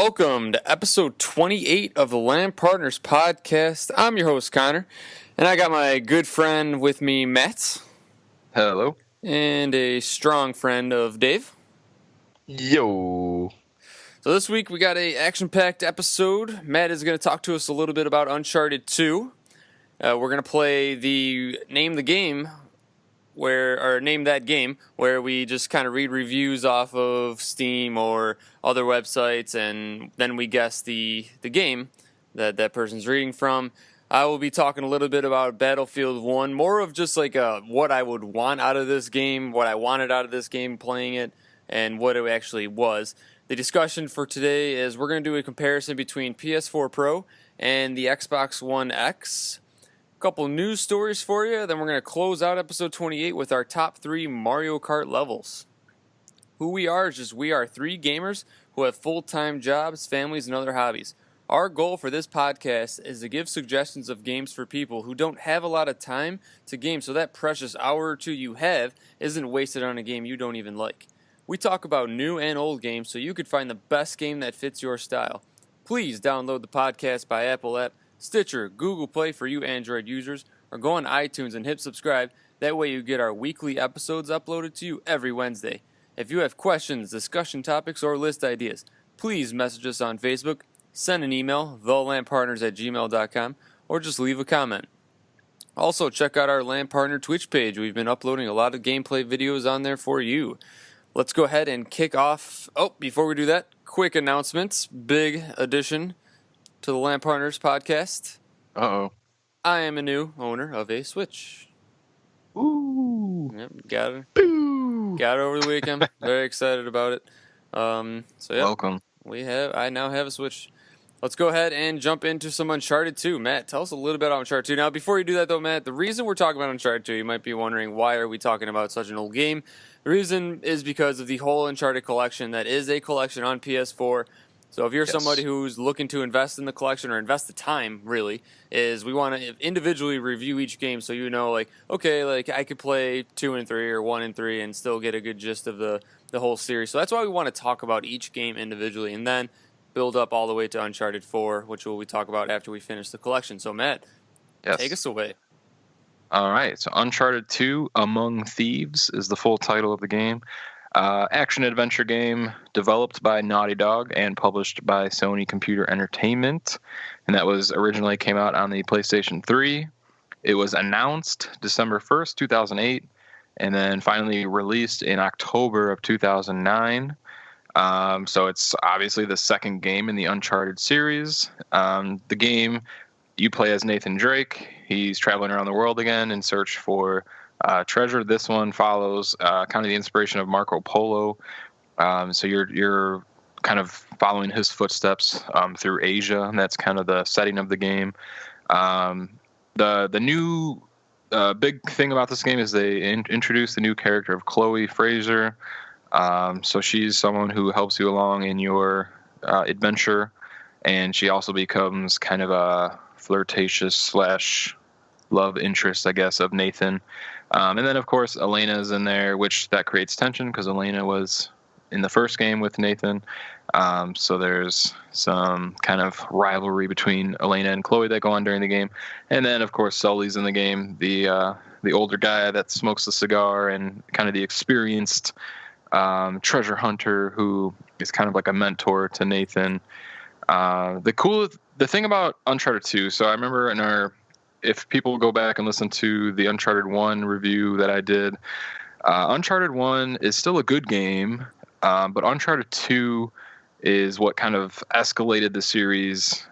Welcome to episode 28 of the LAN Partners Podcast. I'm your host, Connor, and I got my good friend with me, Matt. Hello. And a strong friend of Dave. Yo. So this week we got a action-packed episode. Matt is going to talk to us a little bit about Uncharted 2. We're going to play the Name That Game, where we just kind of read reviews off of Steam or other websites, and then we guess the game that person's reading from. I will be talking a little bit about Battlefield 1, more of just like what I would want out of this game, what I wanted out of this game playing it, and what it actually was. The discussion for today is we're going to do a comparison between PS4 Pro and the Xbox One X. Couple news stories for you, then we're going to close out episode 28 with our top 3 Mario Kart levels. Who we are is just we are 3 gamers who have full-time jobs, families, and other hobbies. Our goal for this podcast is to give suggestions of games for people who don't have a lot of time to game, so that precious hour or two you have isn't wasted on a game you don't even like. We talk about new and old games so you could find the best game that fits your style. Please download the podcast by Apple app, Stitcher, Google Play for you Android users, or go on iTunes and hit subscribe. That way you get our weekly episodes uploaded to you every Wednesday. If you have questions, discussion topics, or list ideas, please message us on Facebook, send an email, thelandpartners@gmail.com, or just leave a comment. Also, check out our LAN Partner Twitch page. We've been uploading a lot of gameplay videos on there for you. Let's go ahead and kick off. Oh, before we do that, quick announcements. Big addition to the LAN Partners Podcast. Uh-oh. I am a new owner of a Switch. Ooh. Yep, got it. Boo. Got it over the weekend. Very excited about it. Welcome. I now have a Switch. Let's go ahead and jump into some Uncharted 2. Matt, tell us a little bit about Uncharted 2. Now, before you do that, though, Matt, the reason we're talking about Uncharted 2, you might be wondering, why are we talking about such an old game? The reason is because of the whole Uncharted collection that is a collection on PS4. So if you're somebody who's looking to invest in the collection or invest the time, really, is we want to individually review each game so you know, like, okay, like I could play 2 and 3 or 1 and 3 and still get a good gist of the whole series. So that's why we want to talk about each game individually and then build up all the way to Uncharted 4, which we talk about after we finish the collection. So, Matt, take us away. All right. So Uncharted 2, Among Thieves is the full title of the game. Action-adventure game developed by Naughty Dog and published by Sony Computer Entertainment. And that was originally came out on the PlayStation 3. It was announced December 1st, 2008, and then finally released in October of 2009. So it's obviously the second game in the Uncharted series. The game, you play as Nathan Drake. He's traveling around the world again in search for treasure. This one follows kind of the inspiration of Marco Polo. So you're kind of following his footsteps through Asia, and that's kind of the setting of the game. The new big thing about this game is they introduced the new character of Chloe Fraser. So she's someone who helps you along in your adventure, and she also becomes kind of a flirtatious / love interest, I guess, of Nathan. And then, of course, Elena's in there, which that creates tension because Elena was in the first game with Nathan. So there's some kind of rivalry between Elena and Chloe that go on during the game. And then, of course, Sully's in the game, the older guy that smokes the cigar and kind of the experienced treasure hunter who is kind of like a mentor to Nathan. The thing about Uncharted 2, so I remember if people go back and listen to the Uncharted 1 review that I did, Uncharted 1 is still a good game, but Uncharted 2 is what kind of escalated the series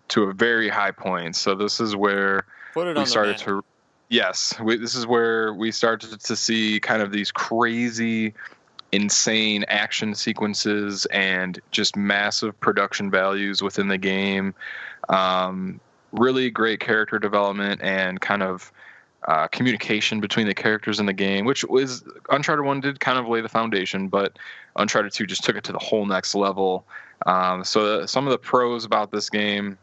to a very high point. So this is where we started to... Yes, this is where we started to see kind of these crazy, insane action sequences and just massive production values within the game. Really great character development and kind of communication between the characters in the game, which was Uncharted 1 did kind of lay the foundation, but Uncharted 2 just took it to the whole next level. So some of the pros about this game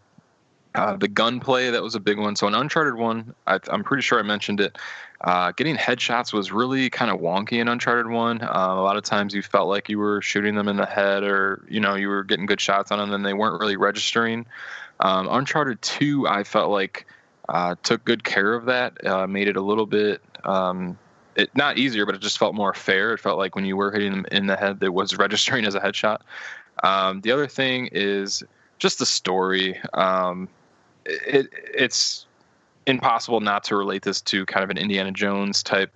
The gunplay, that was a big one. So in Uncharted 1, I'm pretty sure I mentioned it. Getting headshots was really kind of wonky in Uncharted 1. A lot of times you felt like you were shooting them in the head, or you were getting good shots on them, and they weren't really registering. Uncharted 2, I felt like took good care of that. Made it a little bit not easier, but it just felt more fair. It felt like when you were hitting them in the head, it was registering as a headshot. The other thing is just the story. It's impossible not to relate this to kind of an Indiana Jones type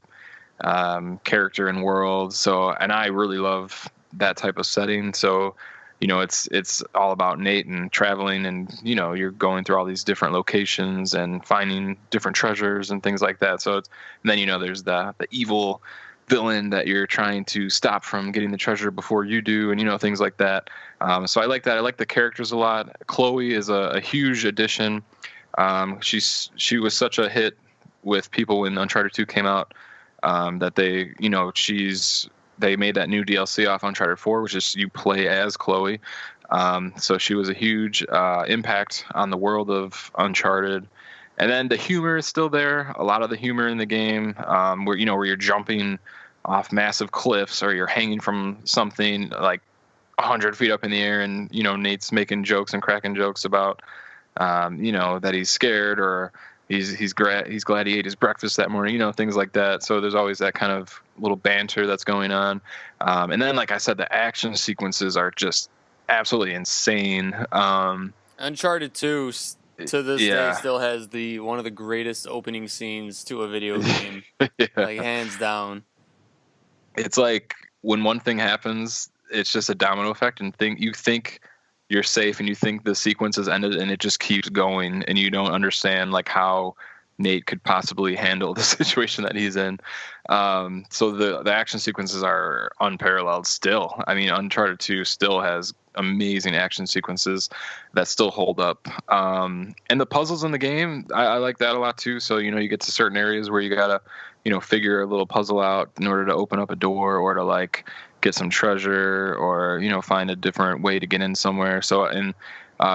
character and world. So, and I really love that type of setting. So, it's all about Nate and traveling, and you're going through all these different locations and finding different treasures and things like that. So, and then there's the evil villain that you're trying to stop from getting the treasure before you do, and things like that. So I like that. I like the characters a lot. Chloe is a huge addition. She was such a hit with people when Uncharted 2 came out, that they made that new DLC off Uncharted 4, which is you play as Chloe. So she was a huge impact on the world of Uncharted. And then the humor is still there. A lot of the humor in the game, where you're jumping off massive cliffs, or you're hanging from something like 100 feet up in the air, and Nate's making jokes and cracking jokes about that he's scared, or he's glad he ate his breakfast that morning, things like that. So there's always that kind of little banter that's going on. And then, like I said, the action sequences are just absolutely insane. Uncharted 2 to this day still has one of the greatest opening scenes to a video game. Yeah. Like, hands down. It's like when one thing happens, it's just a domino effect, and you think you're safe, and you think the sequence has ended, and it just keeps going, and you don't understand like how Nate could possibly handle the situation that he's in. So the action sequences are unparalleled still. I mean, Uncharted 2 still has amazing action sequences that still hold up. And the puzzles in the game, I like that a lot too. So, you get to certain areas where you gotta, figure a little puzzle out in order to open up a door, or to like get some treasure, or, find a different way to get in somewhere. So, and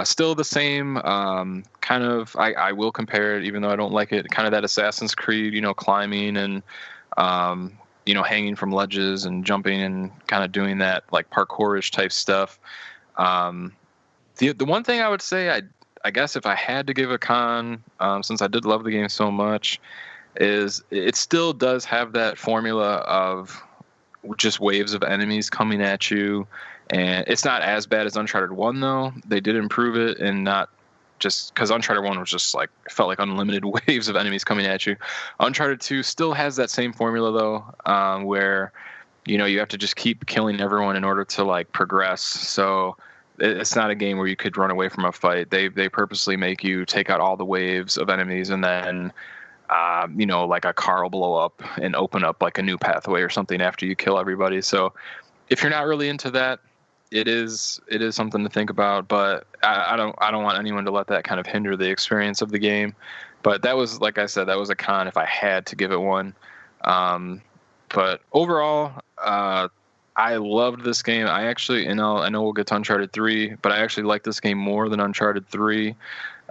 still the same kind of, I will compare it, even though I don't like it, kind of that Assassin's Creed, climbing and, hanging from ledges and jumping and kind of doing that like parkourish type stuff. The one thing I would say, I guess if I had to give a con, since I did love the game so much, is it still does have that formula of just waves of enemies coming at you. And it's not as bad as Uncharted 1, though. They did improve it, and not just because Uncharted 1 was just like, felt like unlimited waves of enemies coming at you. Uncharted 2 still has that same formula, though, where, you have to just keep killing everyone in order to like progress. So it's not a game where you could run away from a fight. They purposely make you take out all the waves of enemies, and then, like a car will blow up and open up like a new pathway or something after you kill everybody. So if you're not really into that, it is something to think about, but I don't want anyone to let that kind of hinder the experience of the game. But that was, like I said, that was a con if I had to give it one. But overall, I loved this game. I actually, I know we'll get to Uncharted 3, but I actually like this game more than Uncharted 3.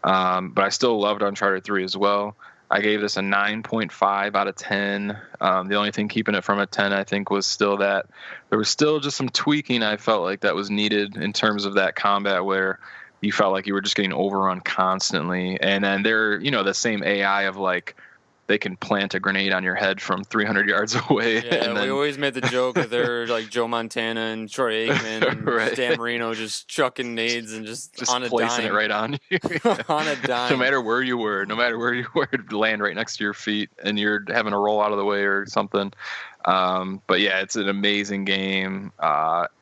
But I still loved Uncharted 3 as well. I gave this a 9.5 out of 10. The only thing keeping it from a 10, I think, was still that there was still just some tweaking I felt like that was needed in terms of that combat, where you felt like you were just getting overrun constantly. And then they're, the same AI of like, they can plant a grenade on your head from 300 yards away. Yeah, and then, we always made the joke that they're like Joe Montana and Troy Aikman and right. Dan Marino just chucking nades and just on a placing dime. it right on you. On a dime. No matter where you were, it'd land right next to your feet, and you're having to roll out of the way or something. But yeah, it's an amazing game.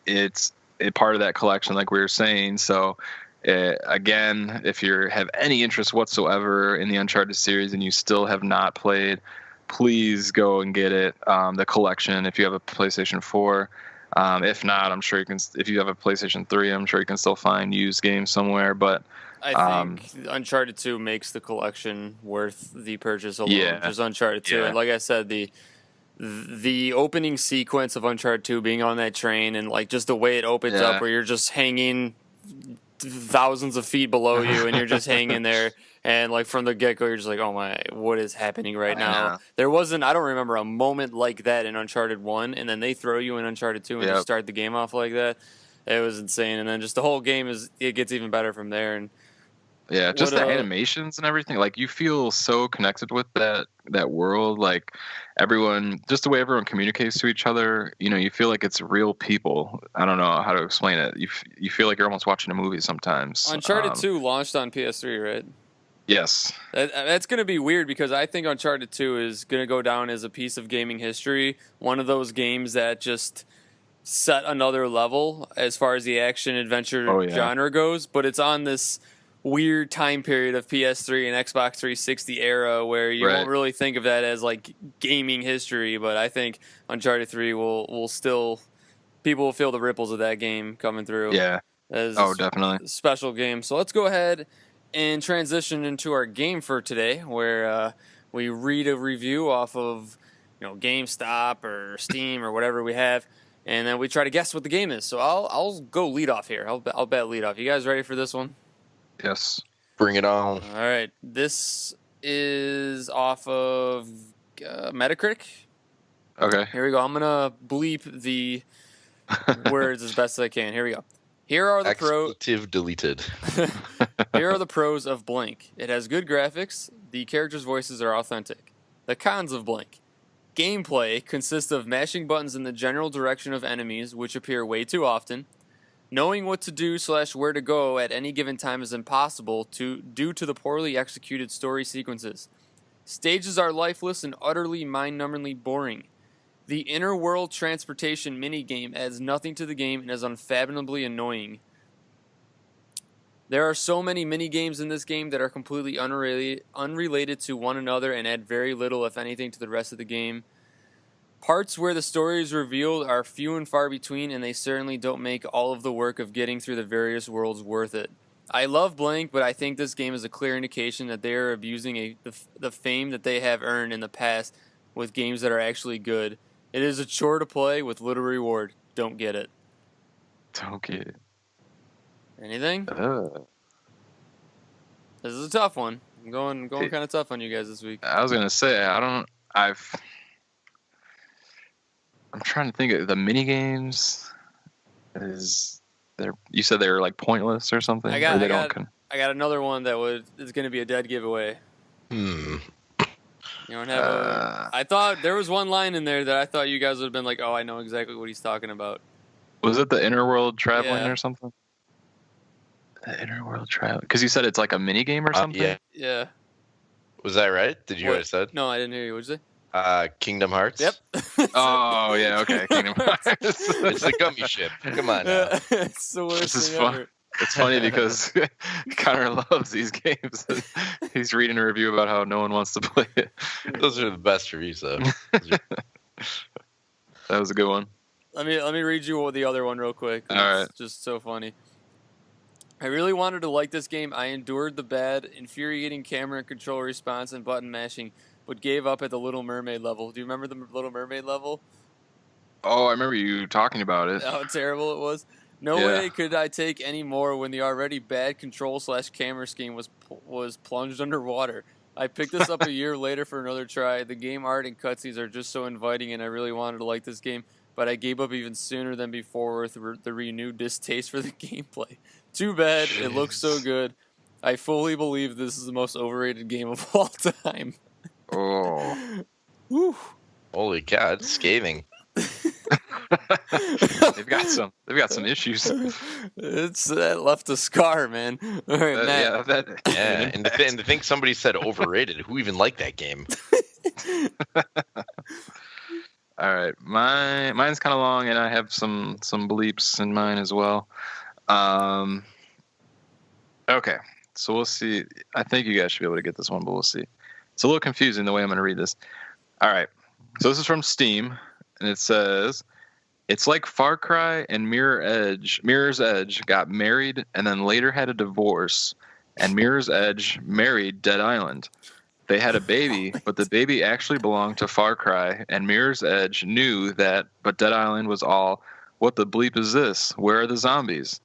It's a part of that collection, like we were saying. So again, if you have any interest whatsoever in the Uncharted series and you still have not played, please go and get it. The collection, if you have a PlayStation 4. If not, I'm sure you can. If you have a PlayStation 3, I'm sure you can still find used games somewhere. But I think Uncharted 2 makes the collection worth the purchase alone. Yeah. Just Uncharted 2, and like I said, the opening sequence of Uncharted 2 being on that train, and like just the way it opens up, where you're just hanging thousands of feet below you, and you're just hanging there. And like from the get go, you're just like, oh my, what is happening right now? There wasn't, I don't remember a moment like that in Uncharted 1, and then they throw you in Uncharted 2 and just start the game off like that. It was insane. And then just the whole game it gets even better from there. And yeah, just the animations and everything. Like, you feel so connected with that world. Like, everyone, just the way everyone communicates to each other, you know, you feel like it's real people. I don't know how to explain it. You feel like you're almost watching a movie sometimes. Uncharted 2 launched on PS3, right? Yes. That's going to be weird because I think Uncharted 2 is going to go down as a piece of gaming history. One of those games that just set another level as far as the action-adventure genre goes. But it's on this weird time period of PS3 and Xbox 360 era where you won't really think of that as like gaming history. But I think Uncharted 3 will still... People will feel the ripples of that game coming through. Yeah. Definitely. A special game. So let's go ahead and transition into our game for today, where we read a review off of, GameStop or Steam or whatever we have, and then we try to guess what the game is. So I'll go lead off here. I'll bet lead off. You guys ready for this one? Yes. Bring it on. All right. This is off of Metacritic. Okay. Here we go. I'm gonna bleep the words as best as I can. Here we go. Here are the Expletive deleted. Here are the pros of blank. It has good graphics. The characters' voices are authentic. The cons of blank. Gameplay consists of mashing buttons in the general direction of enemies, which appear way too often. Knowing what to do / where to go at any given time is impossible due to the poorly executed story sequences. Stages are lifeless and utterly mind-numbingly boring. The inner world transportation minigame adds nothing to the game and is unfathomably annoying. There are so many minigames in this game that are completely unrelated to one another and add very little, if anything, to the rest of the game. Parts where the story is revealed are few and far between, and they certainly don't make all of the work of getting through the various worlds worth it. I love Blank, but I think this game is a clear indication that they are abusing the fame that they have earned in the past with games that are actually good. It is a chore to play with little reward. Don't get it. Don't get it. Anything? This is a tough one. I'm going kind of tough on you guys this week. I was gonna say I'm trying to think of the mini games. You said they were like pointless or something? I got another one that is going to be a dead giveaway. You don't have I thought there was one line in there that I thought you guys would have been like, oh, I know exactly what he's talking about. Was it the Inner World Traveling or something? The Inner World Traveling. Because you said it's like a mini game or something? Yeah. Was that right? Did you hear what I said? No, I didn't hear you. What'd you say? Kingdom Hearts? Yep. Oh, yeah, okay. Kingdom Hearts. It's the gummy ship. Come on now. It's the worst This is thing fun. ever. It's funny because Connor loves these games. He's reading a review about how no one wants to play it. Those are the best reviews, though. That was a good one. Let me read you the other one real quick. All right. It's just so funny. I really wanted to like this game. I endured the bad, infuriating camera and control response and button mashing, but gave up at the Little Mermaid level. Do you remember the Little Mermaid level? Oh, I remember you talking about it. How terrible it was. No way could I take any more when the already bad control / camera scheme was plunged underwater. I picked this up a year later for another try. The game art and cutscenes are just so inviting, and I really wanted to like this game, but I gave up even sooner than before with the renewed distaste for the gameplay. Too bad. It looks so good. I fully believe this is the most overrated game of all time. Oh. Whew. Holy cow, it's scathing. They've got some issues. That left a scar, man. All right, Matt. And to think somebody said overrated. Who even liked that game? All right, mine's kind of long, and I have some bleeps in mine as well. Okay, so we'll see. I think you guys should be able to get this one, but we'll see. It's a little confusing the way I'm going to read this. All right, so this is from Steam, and it says, it's like Far Cry and Mirror's Edge got married and then later had a divorce, and Mirror's Edge married Dead Island. They had a baby, but the baby actually belonged to Far Cry, and Mirror's Edge knew that, but Dead Island was all, what the bleep is this? Where are the zombies?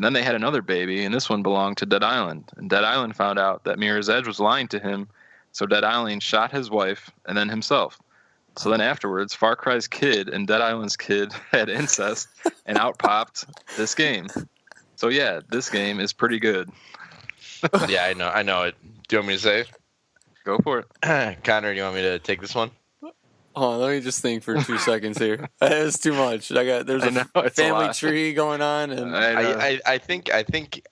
And then they had another baby, and this one belonged to Dead Island. And Dead Island found out that Mirror's Edge was lying to him, so Dead Island shot his wife and then himself. So then afterwards, Far Cry's kid and Dead Island's kid had incest, and out popped this game. So yeah, this game is pretty good. Yeah, I know it. Do you want me to say? Go for it. Connor, do you want me to take this one? Oh, let me just think for 2 seconds here. It's too much. There's a family tree going on, and I think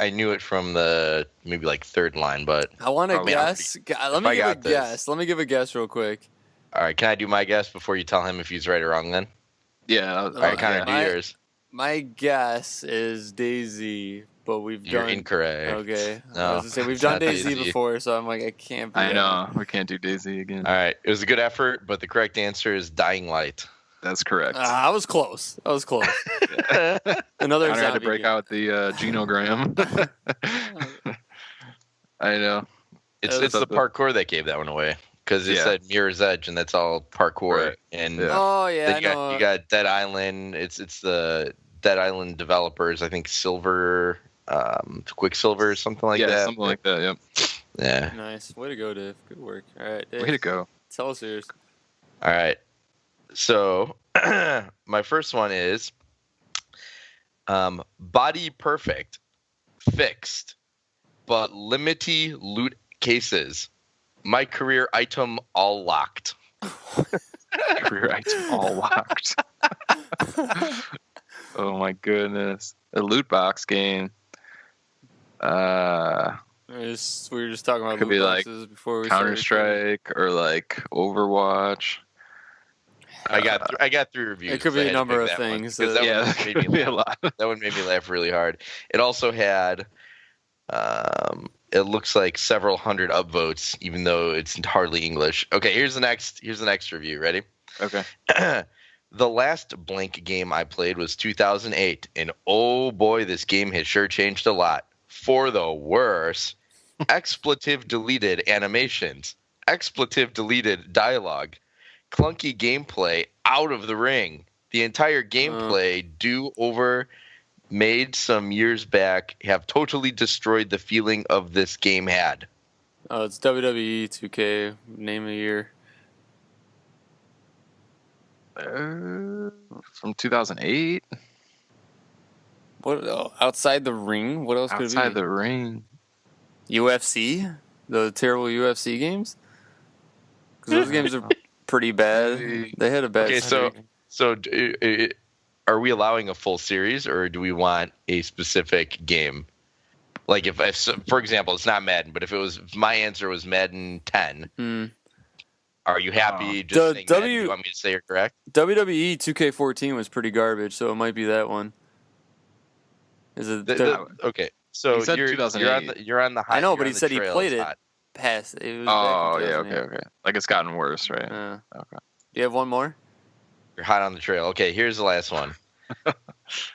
I knew it from the maybe like third line, but I want to guess. Let me give a guess. Let me give a guess real quick. All right, can I do my guess before you tell him if he's right or wrong? Then. Yeah. All right, Connor, do yours. My guess is DayZ, but You're incorrect. Okay. No, I was gonna say we've done DayZ before, so I'm like, I can't. I know we can't do DayZ again. All right, it was a good effort, but the correct answer is Dying Light. That's correct. I was close. Another Connor had to zombie break game. out the genogram. I know. It's the parkour that gave that one away because it said Mirror's Edge, and that's all parkour. Right. And Oh yeah, I know. you got Dead Island. It's the Dead Island developers. I think Silver, Quicksilver, or something like that. Yeah, something like that. Yep. Yeah. Nice. Way to go, Dave. Good work. All right, Dave. Way to go. Tell us yours. All right. So my first one is body perfect, fixed, but limity loot cases. My career item all locked. Career item all locked. Oh my goodness. A loot box game. We were just talking about Could loot be like boxes before we Counter-Strike or like Overwatch. I got 3 reviews. It could be a number of things. That could be a lot. That one made me laugh really hard. It also had, it looks like several hundred upvotes, even though it's hardly English. Okay, here's the next review. Ready? Okay. The last blank game I played was 2008, and oh boy, this game has sure changed a lot. For the worse. Expletive deleted animations. Expletive deleted dialogue. Clunky gameplay out of the ring. The entire gameplay do-over made some years back have totally destroyed the feeling of this game had. Oh, it's WWE 2K. Name of the year. From 2008. What? Oh, outside the ring? What else could it be? Outside the ring. UFC? The terrible UFC games? Because those games are pretty bad. They had a bad. Okay, so are we allowing a full series, or do we want a specific game? Like if for example, it's not Madden, but if my answer was Madden 10, are you happy just saying Madden? Do you want me to say you're correct? WWE 2K14 was pretty garbage, so it might be that one. Is it? Okay, so you're on the high. I know, but he said he played it. Past. It was okay. Like it's gotten worse, right? Okay. Do you have one more? You're hot on the trail. Okay, here's the last one.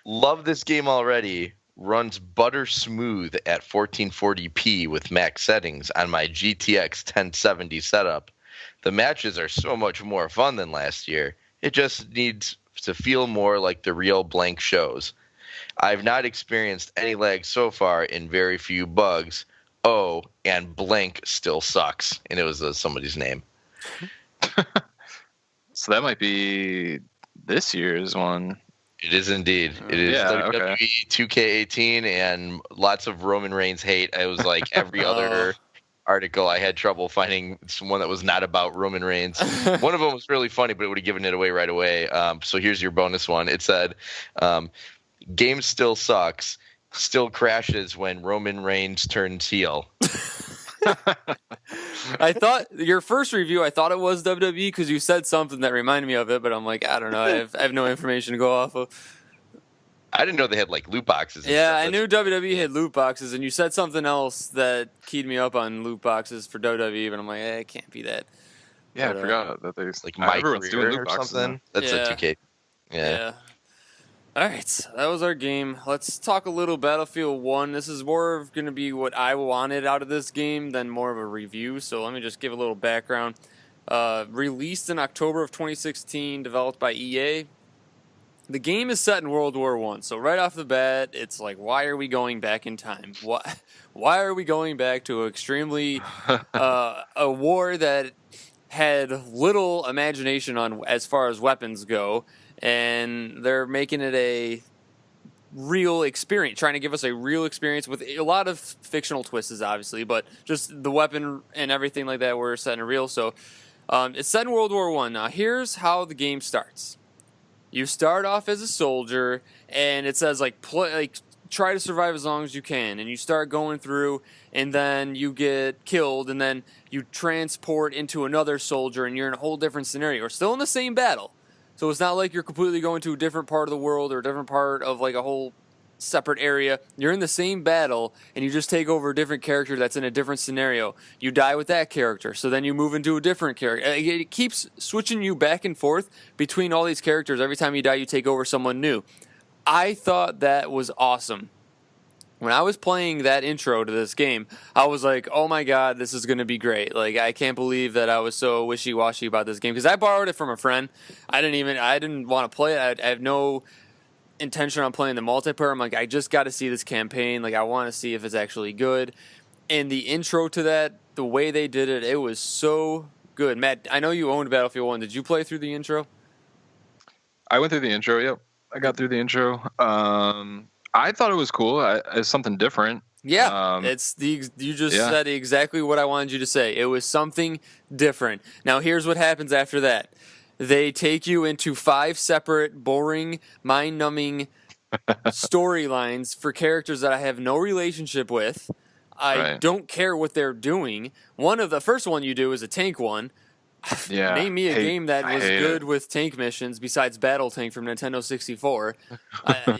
Love this game already. Runs butter smooth at 1440p with max settings on my GTX 1070 setup. The matches are so much more fun than last year. It just needs to feel more like the real blank shows. I've not experienced any lag so far and very few bugs. Oh, and blank still sucks. And it was somebody's name. So that might be this year's one. It is indeed. It is WWE 2K18 and lots of Roman Reigns hate. It was like every other article I had trouble finding one that was not about Roman Reigns. One of them was really funny, but it would have given it away right away. So here's your bonus one. It said, game still sucks. Still crashes when Roman Reigns turns heel. I thought your first review, I thought it was WWE because you said something that reminded me of it, but I'm like, I don't know. I have no information to go off of. I didn't know they had like loot boxes. Yeah, I knew WWE had loot boxes, and you said something else that keyed me up on loot boxes for WWE, but I'm like, it can't be that. Yeah, but, I forgot that they like my everyone's doing loot boxes something. Now. That's a 2K. Yeah. All right, so that was our game. Let's talk a little Battlefield 1. This is more going to be what I wanted out of this game than more of a review, so let me just give a little background. Released in October of 2016, developed by EA. the game is set in World War I. So right off the bat, it's like, why are we going back in time? Why are we going back to extremely a war that had little imagination on as far as weapons go, and they're making it a real experience, trying to give us a real experience with a lot of fictional twists, obviously, but just the weapon and everything like that were set in real. So it's set in World War I. Now, here's how the game starts. You start off as a soldier, and it says, try to survive as long as you can. And you start going through, and then you get killed, and then you transport into another soldier, and you're in a whole different scenario. Or still in the same battle. So it's not like you're completely going to a different part of the world or a different part of like a whole separate area. You're in the same battle, and you just take over a different character that's in a different scenario. You die with that character, so then you move into a different character. It keeps switching you back and forth between all these characters. Every time you die, you take over someone new. I thought that was awesome. When I was playing that intro to this game, I was like, oh my god, this is going to be great. Like, I can't believe that I was so wishy-washy about this game, because I borrowed it from a friend. I didn't want to play it. I have no intention on playing the multiplayer. I'm like, I just got to see this campaign. Like, I want to see if it's actually good. And the intro to that, the way they did it, it was so good. Matt, I know you owned Battlefield 1. Did you play through the intro? I went through the intro, yep. I got through the intro. I thought it was cool. It's something different. Yeah, you just said exactly what I wanted you to say. It was something different. Now, here's what happens after that. They take you into 5 separate, boring, mind-numbing storylines for characters that I have no relationship with. I don't care what they're doing. The first one you do is a tank one. Yeah. Name me a game that was good with tank missions besides Battle Tank from Nintendo 64.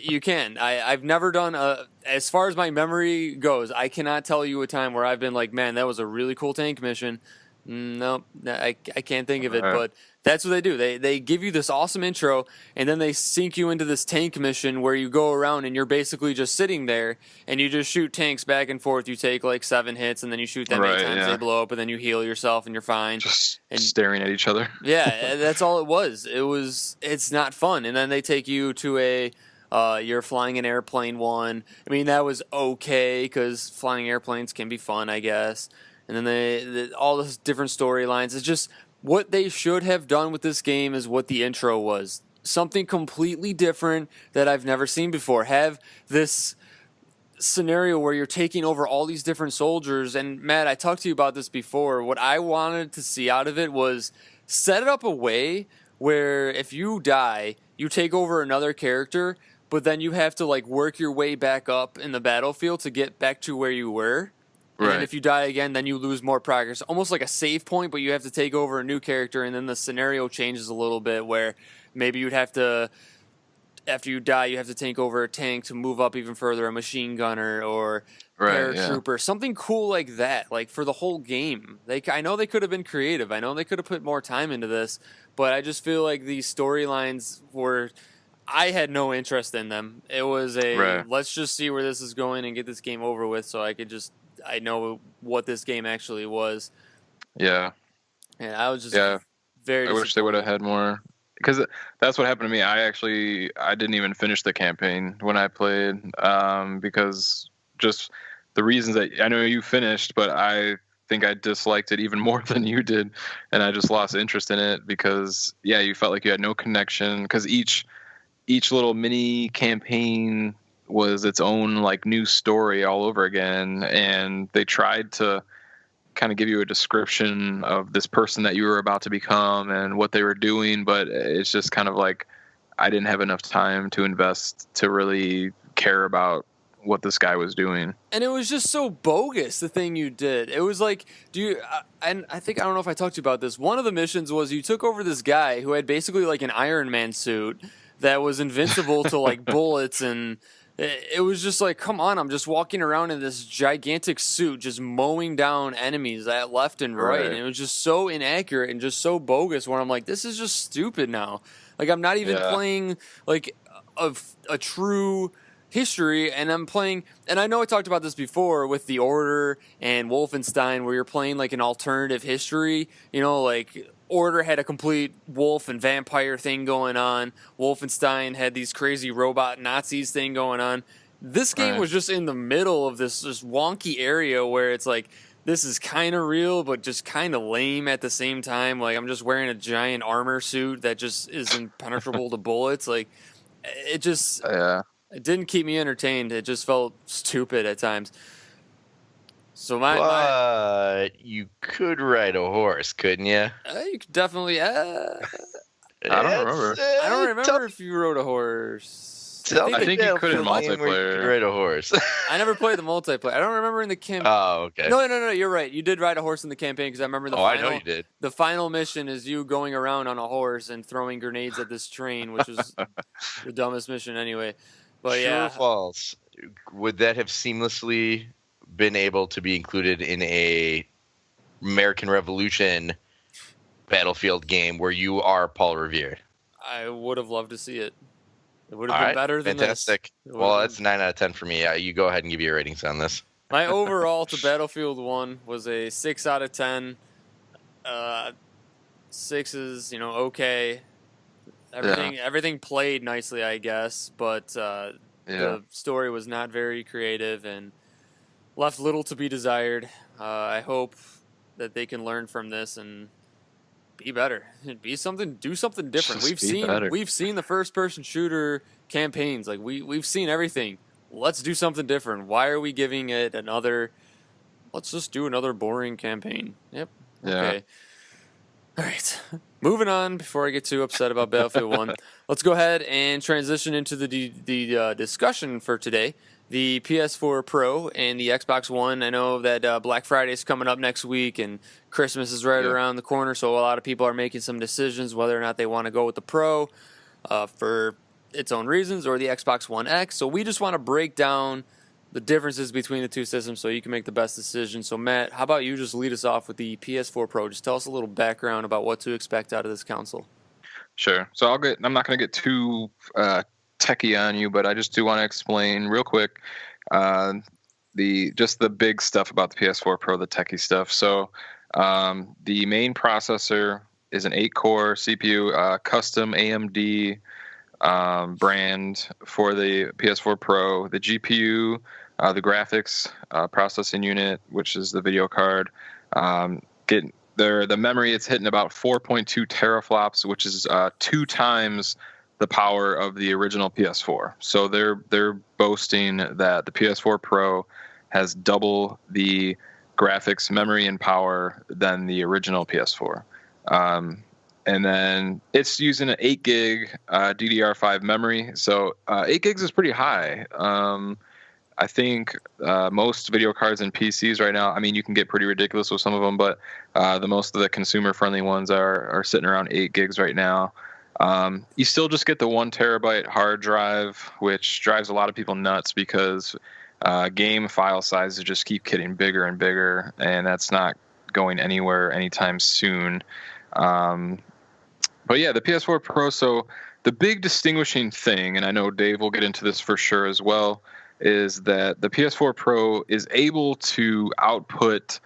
You can. I've never done as far as my memory goes, I cannot tell you a time where I've been like, man, that was a really cool tank mission. Nope, I can't think of it, but that's what they do. They give you this awesome intro, and then they sink you into this tank mission where you go around and you're basically just sitting there, and you just shoot tanks back and forth. You take like 7 hits, and then you shoot them 8 times, they blow up, and then you heal yourself, and you're fine. Just staring at each other. Yeah, that's all it was. It's not fun. And then they take you to you're flying an airplane one. I mean, that was okay, because flying airplanes can be fun, I guess. And then all the different storylines. It's just what they should have done with this game is what the intro was. Something completely different that I've never seen before. Have this scenario where you're taking over all these different soldiers. And Matt, I talked to you about this before. What I wanted to see out of it was set it up a way where if you die, you take over another character, but then you have to like work your way back up in the battlefield to get back to where you were. And then if you die again, then you lose more progress. Almost like a save point, but you have to take over a new character, and then the scenario changes a little bit where maybe you'd have to, after you die, you have to take over a tank to move up even further, a machine gunner or paratrooper, something cool like that, like for the whole game. I know they could have been creative. I know they could have put more time into this, but I just feel like these storylines I had no interest in them. It was let's just see where this is going and get this game over with so I know what this game actually was. Yeah. And I was just very. I wish they would have had more, because that's what happened to me. I didn't even finish the campaign when I played, because just the reasons that I know you finished, but I think I disliked it even more than you did, and I just lost interest in it because you felt like you had no connection, because each little mini campaign was its own like new story all over again, and they tried to kind of give you a description of this person that you were about to become and what they were doing, but it's just kind of like I didn't have enough time to invest to really care about what this guy was doing. And it was just so bogus, the thing you did. It was like, and I don't know if I talked to you about this. One of the missions was you took over this guy who had basically like an Iron Man suit that was invincible to like bullets, and it was just like, come on, I'm just walking around in this gigantic suit just mowing down enemies at left and right. And it was just so inaccurate and just so bogus where I'm like, this is just stupid now. Like, I'm not even playing like a true history, and I'm playing, and I know I talked about this before with The Order and Wolfenstein, where you're playing like an alternative history, like Order had a complete wolf and vampire thing going on. Wolfenstein had these crazy robot Nazis thing going on. This game was just in the middle of this wonky area where it's like, this is kind of real, but just kind of lame at the same time. Like, I'm just wearing a giant armor suit that just is impenetrable to bullets. Like, it just it didn't keep me entertained. It just felt stupid at times. So but you could ride a horse, couldn't you? You could definitely. I don't remember. I don't remember if you rode a horse. I think you could in multiplayer. You could ride a horse. I never played the multiplayer. I don't remember in the campaign. Oh, okay. No, you're right. You did ride a horse in the campaign because I remember the final. I know you did. The final mission is you going around on a horse and throwing grenades at this train, which was the dumbest mission anyway. But True or false? Would that have seamlessly been able to be included in a American Revolution Battlefield game where you are Paul Revere? I would have loved to see it. It would have been better than fantastic. This. Well, that's 9 out of 10 for me. You go ahead and give your ratings on this. My overall to Battlefield 1 was a 6 out of 10. 6 is, okay. Everything played nicely, I guess, but the story was not very creative and left little to be desired. I hope that they can learn from this and be better. Do something different. We've seen the first-person shooter campaigns. Like we've seen everything. Let's do something different. Why are we giving it another? Let's just do another boring campaign. Yep. Okay. All right. Moving on. Before I get too upset about Battlefield 1, let's go ahead and transition into the discussion for today. The PS4 Pro and the Xbox One. I know that Black Friday is coming up next week and Christmas is right around the corner, so a lot of people are making some decisions whether or not they want to go with the Pro for its own reasons or the Xbox One X. So we just want to break down the differences between the two systems so you can make the best decision. So Matt, how about you just lead us off with the PS4 Pro? Just tell us a little background about what to expect out of this console. Sure. So I'm not going to get too techie on you, but I just do want to explain real quick the big stuff about the PS4 Pro, the techie stuff. So the main processor is an 8-core CPU, custom AMD brand for the PS4 Pro. The GPU, the graphics processing unit, which is the video card, the memory, it's hitting about 4.2 teraflops, which is 2 times the power of the original PS4. So they're boasting that the PS4 Pro has double the graphics memory and power than the original PS4. And then it's using an 8 gig DDR5 memory. So 8 gigs is pretty high. I think most video cards and PCs right now, I mean, you can get pretty ridiculous with some of them, but the most of the consumer-friendly ones are sitting around 8 gigs right now. You still just get the 1 terabyte hard drive, which drives a lot of people nuts because game file sizes just keep getting bigger and bigger, and that's not going anywhere anytime soon. But yeah, the PS4 Pro, so the big distinguishing thing, and I know Dave will get into this for sure as well, is that the PS4 Pro is able to output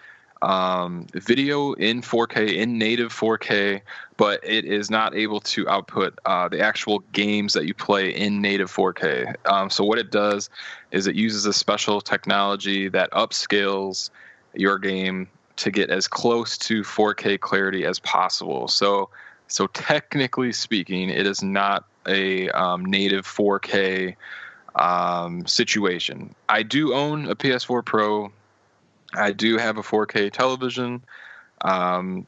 video in 4K, in native 4K, but it is not able to output the actual games that you play in native 4K. So what it does is it uses a special technology that upscales your game to get as close to 4K clarity as possible. So technically speaking, it is not a native 4K situation. I do own a PS4 Pro. I do have a 4K television. I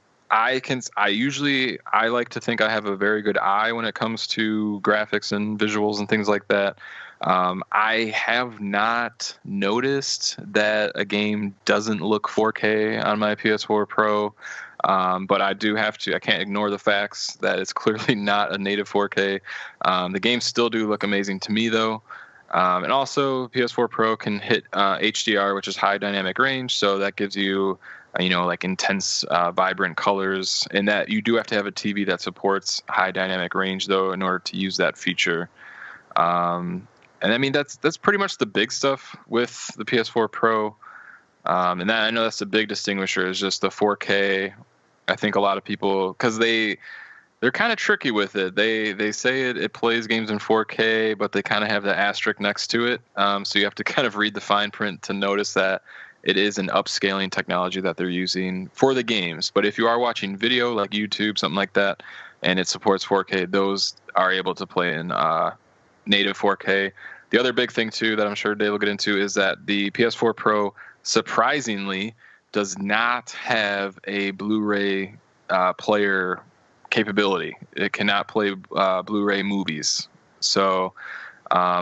like to think I have a very good eye when it comes to graphics and visuals and things like that. I have not noticed that a game doesn't look 4K on my PS4 Pro. But I can't ignore the facts that it's clearly not a native 4K. The games still do look amazing to me though. And also PS4 Pro can hit HDR, which is high dynamic range. So that gives you, like intense, vibrant colors, and that you do have to have a TV that supports high dynamic range though, in order to use that feature. And I mean, that's pretty much the big stuff with the PS4 Pro. And that, I know that's the big distinguisher, is just the 4K I think a lot of people, because they're kind of tricky with it. They say it plays games in 4K, but they kind of have the asterisk next to it. So you have to kind of read the fine print to notice that it is an upscaling technology that they're using for the games. But if you are watching video like YouTube, something like that, and it supports 4K, those are able to play in native 4K. The other big thing, too, that I'm sure Dave will get into is that the PS4 Pro, surprisingly, does not have a Blu-ray player capability. It cannot play Blu-ray movies. So,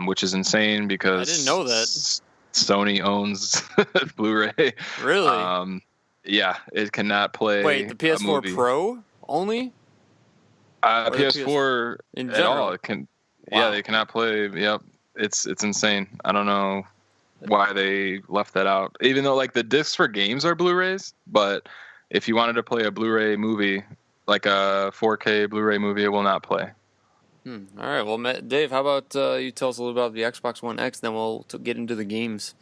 which is insane because I didn't know that. Sony owns Blu-ray. Really? Yeah, it cannot play. Wait, the PS4 a movie. Pro only? PS4 in at general? all. It can. Wow. Yeah, they cannot play. Yep, it's insane. I don't know why they left that out. Even though like the discs for games are Blu-rays, but if you wanted to play a Blu-ray movie, like a 4K Blu-ray movie, it will not play. All right. Well, Dave, how about you tell us a little about the Xbox One X, then we'll get into the games.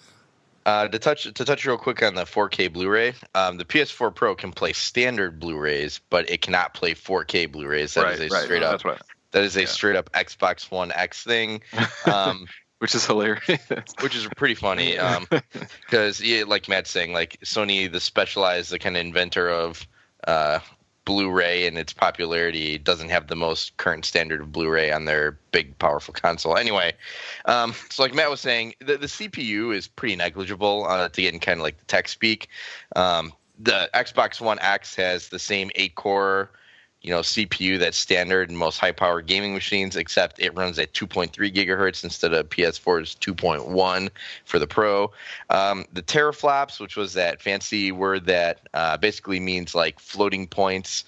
To touch real quick on the 4K Blu-ray, the PS4 Pro can play standard Blu-rays, but it cannot play 4K Blu-rays. That is a straight up. That's right. That is a straight up Xbox One X thing. Which is hilarious. Which is pretty funny, because like Matt's saying, like Sony, the kind of inventor of Blu-ray and its popularity, doesn't have the most current standard of Blu-ray on their big, powerful console. Anyway, so like Matt was saying, the CPU is pretty negligible to get in kind of like the tech speak. The Xbox One X has the same 8-core CPU that's standard in most high-power gaming machines, except it runs at 2.3 gigahertz instead of PS4's 2.1 for the Pro. The teraflops, which was that fancy word that basically means like floating points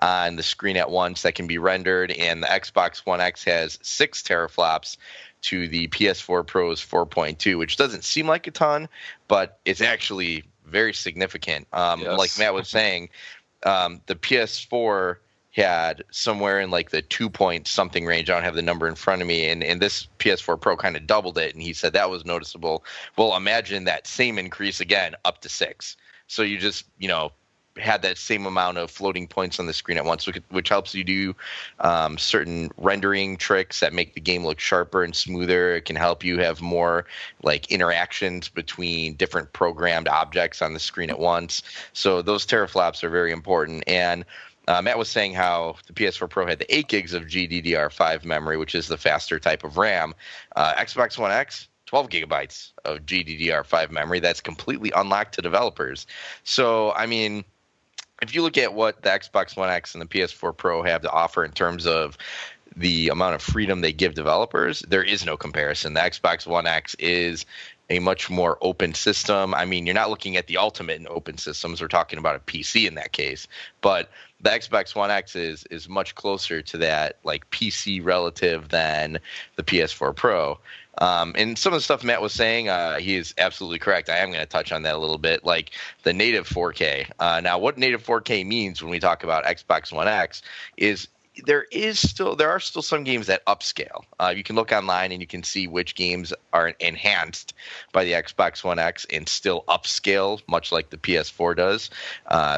on the screen at once that can be rendered, and the Xbox One X has 6 teraflops to the PS4 Pro's 4.2, which doesn't seem like a ton, but it's actually very significant. Yes. Like Matt was saying, the PS4 had somewhere in like the 2 something range. I don't have the number in front of me. And this PS4 Pro kind of doubled it. And he said that was noticeable. Well, imagine that same increase again up to 6. So you just, had that same amount of floating points on the screen at once, which helps you do certain rendering tricks that make the game look sharper and smoother. It can help you have more like interactions between different programmed objects on the screen at once. So those teraflops are very important. And Matt was saying how the PS4 Pro had the 8 gigs of GDDR5 memory, which is the faster type of RAM. Xbox One X, 12 gigabytes of GDDR5 memory. That's completely unlocked to developers. So, I mean, if you look at what the Xbox One X and the PS4 Pro have to offer in terms of the amount of freedom they give developers, there is no comparison. The Xbox One X is a much more open system. I mean, you're not looking at the ultimate in open systems. We're talking about a PC in that case. But the Xbox One X is much closer to that like PC relative than the PS4 Pro. And some of the stuff Matt was saying, he is absolutely correct. I am going to touch on that a little bit, like the native 4K. Now, what native 4K means when we talk about Xbox One X is there are still some games that upscale. You can look online and you can see which games are enhanced by the Xbox One X and still upscale, much like the PS4 does,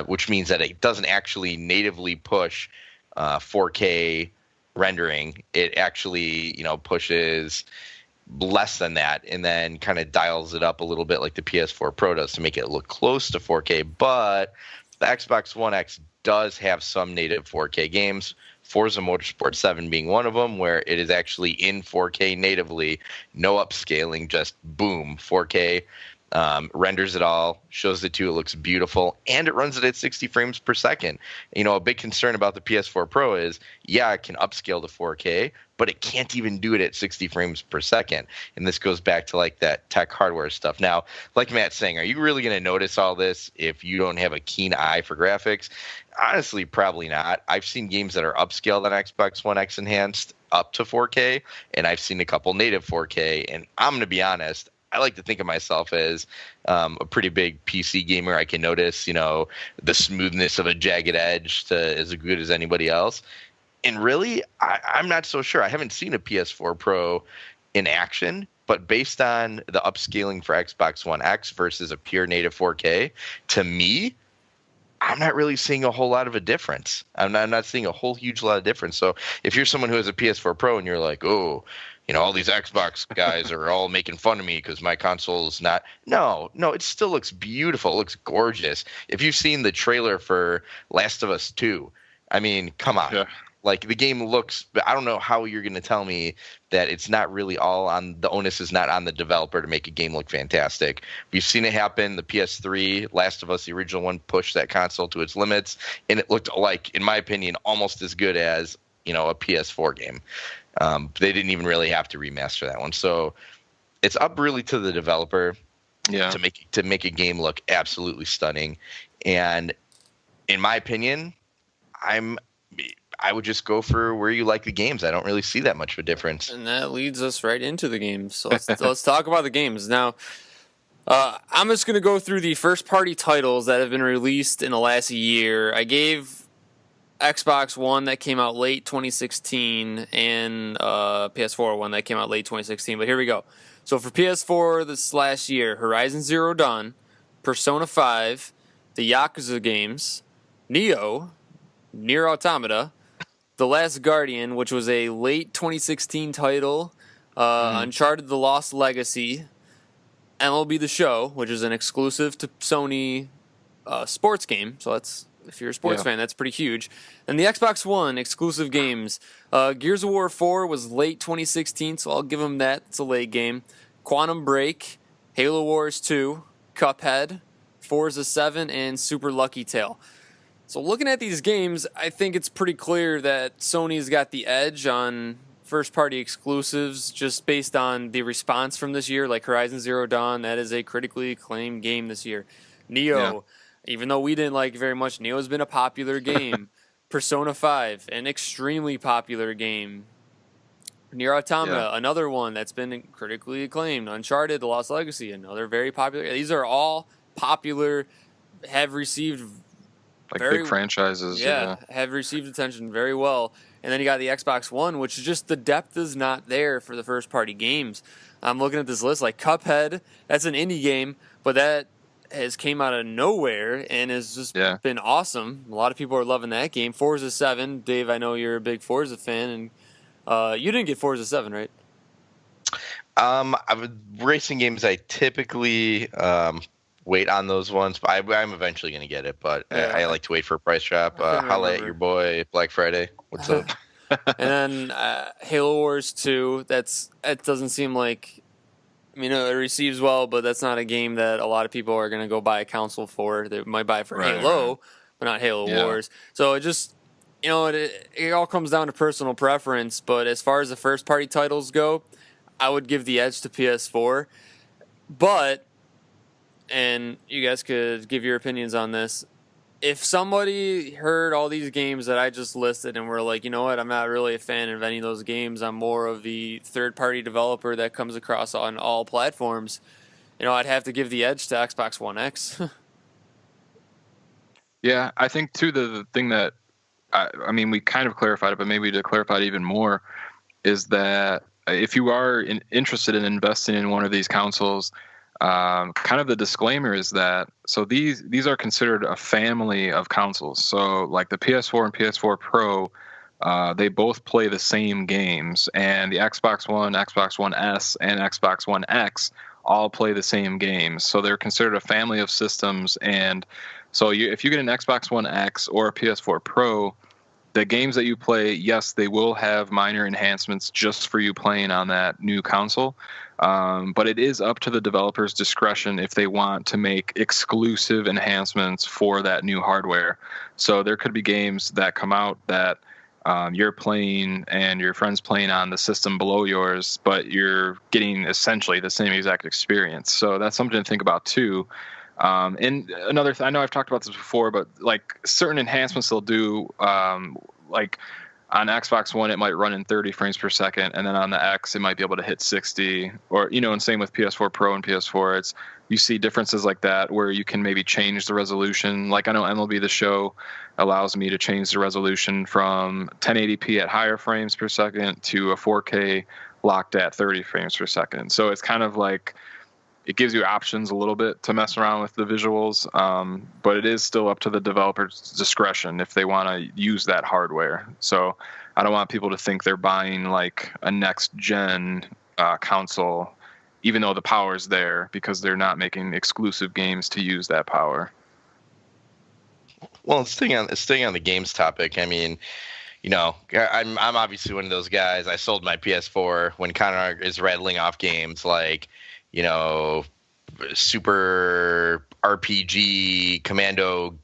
which means that it doesn't actually natively push 4K rendering. It actually, pushes less than that and then kind of dials it up a little bit like the PS4 Pro does to make it look close to 4K. But the Xbox One X does have some native 4K games, Forza Motorsport 7 being one of them, where it is actually in 4K natively, no upscaling, just boom, 4K, renders it all, shows it to you, it looks beautiful, and it runs it at 60 frames per second. A big concern about the PS4 Pro is, it can upscale to 4K, but it can't even do it at 60 frames per second. And this goes back to like that tech hardware stuff. Now, like Matt's saying, are you really going to notice all this if you don't have a keen eye for graphics? Honestly, probably not. I've seen games that are upscaled on Xbox One X enhanced up to 4K, and I've seen a couple native 4K. And I'm going to be honest, I like to think of myself as a pretty big PC gamer. I can notice, the smoothness of a jagged edge to as good as anybody else. And really, I'm not so sure. I haven't seen a PS4 Pro in action, but based on the upscaling for Xbox One X versus a pure native 4K, to me, I'm not really seeing a whole lot of a difference. I'm not seeing a whole huge lot of difference. So if you're someone who has a PS4 Pro and you're like, oh, all these Xbox guys are all making fun of me because my console is not. No, it still looks beautiful. It looks gorgeous. If you've seen the trailer for Last of Us 2, I mean, come on. Yeah. Like, the game looks, I don't know how you're going to tell me that it's not really all on, the onus is not on the developer to make a game look fantastic. We've seen it happen. The PS3, Last of Us, the original one, pushed that console to its limits, and it looked like, in my opinion, almost as good as, a PS4 game. They didn't even really have to remaster that one. So it's up really to the developer to make a game look absolutely stunning. And in my opinion, I would just go for where you like the games. I don't really see that much of a difference. And that leads us right into the games. So let's talk about the games. Now, I'm just going to go through the first-party titles that have been released in the last year. I gave Xbox One that came out late 2016 and PS4 one that came out late 2016. But here we go. So for PS4 this last year, Horizon Zero Dawn, Persona 5, the Yakuza games, Neo, Nier Automata, The Last Guardian, which was a late 2016 title, Uncharted: The Lost Legacy, MLB The Show, which is an exclusive to Sony sports game. So that's, if you're a sports fan, that's pretty huge. And the Xbox One exclusive games, Gears of War 4 was late 2016, so I'll give them that. It's a late game. Quantum Break, Halo Wars 2, Cuphead, Forza 7, and Super Lucky Tail. So looking at these games, I think it's pretty clear that Sony's got the edge on first-party exclusives just based on the response from this year. Like Horizon Zero Dawn, that is a critically acclaimed game this year. Neo, even though we didn't like it very much, Neo's been a popular game. Persona 5, an extremely popular game. Nier Automata, another one that's been critically acclaimed. Uncharted: The Lost Legacy, another very popular. These are all popular, have received big franchises. Have received attention very well. And then you got the Xbox One, which is just, the depth is not there for the first-party games. I'm looking at this list, like Cuphead, that's an indie game, but that has came out of nowhere and has just been awesome. A lot of people are loving that game. Forza 7, Dave, I know you're a big Forza fan, and you didn't get Forza 7, right? Racing games, I typically wait on those ones, but I'm eventually going to get it, but I like to wait for a price drop. Holla at your boy Black Friday. What's up? And then Halo Wars 2, it doesn't seem like, it receives well, but that's not a game that a lot of people are going to go buy a console for. They might buy it for Halo, but not Halo Wars. So it just, it all comes down to personal preference, but as far as the first-party titles go, I would give the edge to PS4. But, and you guys could give your opinions on this, if somebody heard all these games that I just listed and were like, you know what, I'm not really a fan of any of those games, I'm more of the third-party developer that comes across on all platforms, I'd have to give the edge to Xbox One X. Yeah, I think, too, the thing that, we kind of clarified it, but maybe to clarify it even more, is that if you are interested in investing in one of these consoles, kind of the disclaimer is that, so these are considered a family of consoles. So like the PS4 and PS4 Pro, they both play the same games, and the Xbox One, Xbox One S, and Xbox One X all play the same games. So they're considered a family of systems. And so if you get an Xbox One X or a PS4 Pro, the games that you play, yes, they will have minor enhancements just for you playing on that new console. But it is up to the developer's discretion if they want to make exclusive enhancements for that new hardware. So there could be games that come out that you're playing and your friend's playing on the system below yours, but you're getting essentially the same exact experience. So that's something to think about too. And another I know I've talked about this before, but like certain enhancements they'll do, like on Xbox One, it might run in 30 frames per second, and then on the X, it might be able to hit 60, or, and same with PS4 Pro and PS4. You see differences like that where you can maybe change the resolution. Like I know MLB The Show allows me to change the resolution from 1080p at higher frames per second to a 4K locked at 30 frames per second. So it's kind of like, it gives you options a little bit to mess around with the visuals, but it is still up to the developer's discretion if they want to use that hardware. So I don't want people to think they're buying like a next gen console, even though the power's there, because they're not making exclusive games to use that power. Well, staying on the games topic, I mean, you know, I'm obviously one of those guys. I sold my PS4 when Connor is rattling off games like, you know, Super RPG Commando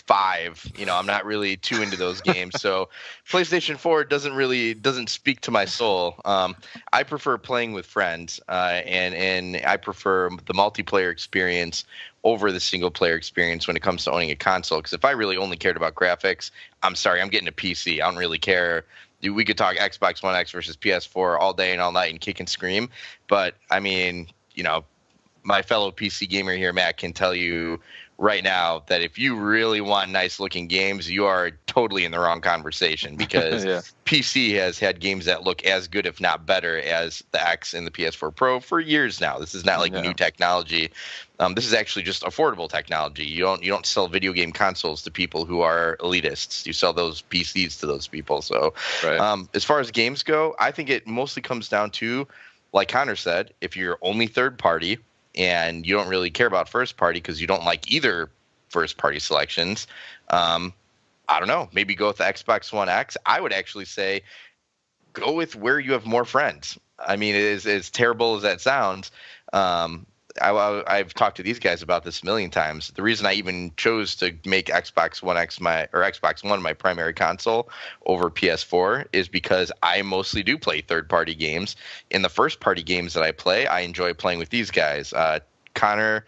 5. You know, I'm not really too into those games. So PlayStation 4 doesn't speak to my soul. I prefer playing with friends, and I prefer the multiplayer experience over the single player experience when it comes to owning a console. Because if I really only cared about graphics, I'm sorry, I'm getting a PC. I don't really care. We could talk Xbox One X versus PS4 all day and all night and kick and scream. But I mean, you know, my fellow PC gamer here, Matt, can tell you right now that if you really want nice looking games, you are totally in the wrong conversation, because Yeah. PC has had games that look as good, if not better, as the X and the PS4 Pro for years now. This is not like new technology. This is actually just affordable technology. You don't sell video game consoles to people who are elitists. You sell those PCs to those people. So Right. as far as games go, I think it mostly comes down to, like Connor said, if you're only third party and you don't really care about first party because you don't like either first party selections, I don't know, maybe go with the Xbox One X. I would actually say go with where you have more friends. I mean, as terrible as that sounds, I've talked to these guys about this a million times. The reason I even chose to make Xbox One X Xbox One my primary console over PS4 is because I mostly do play third-party games. In the first-party games that I play, I enjoy playing with these guys. Connor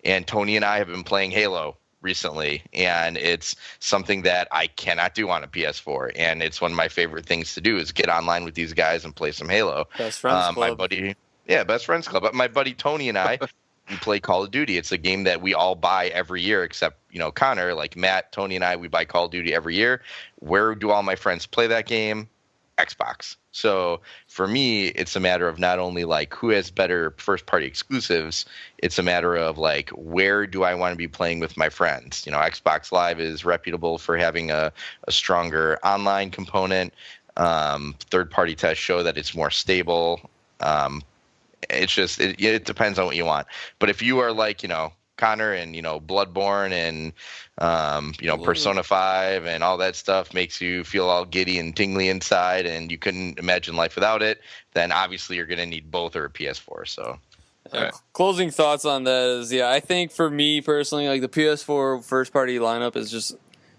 and Tony and I have been playing Halo recently, and it's something that I cannot do on a PS4, and it's one of my favorite things to do is get online with these guys and play some Halo. Best friends club. My buddy, best friends club. But my buddy Tony and I, we play Call of Duty. It's a game that we all buy every year, except, you know, Connor, like Matt, Tony, and I, we buy Call of Duty every year. Where do all my friends play that game? Xbox. So for me, it's a matter of not only like who has better first party exclusives, it's a matter of like where do I want to be playing with my friends. You know, Xbox Live is reputable for having a stronger online component. Third party tests show that it's more stable. It's just it depends on what you want. But if you are like, you know, Connor and, you know, Bloodborne and you know, Persona 5 and all that stuff makes you feel all giddy and tingly inside and you couldn't imagine life without it, then obviously you're going to need both or a PS4. So closing thoughts on that is, I think for me personally, like the PS4 first party lineup is just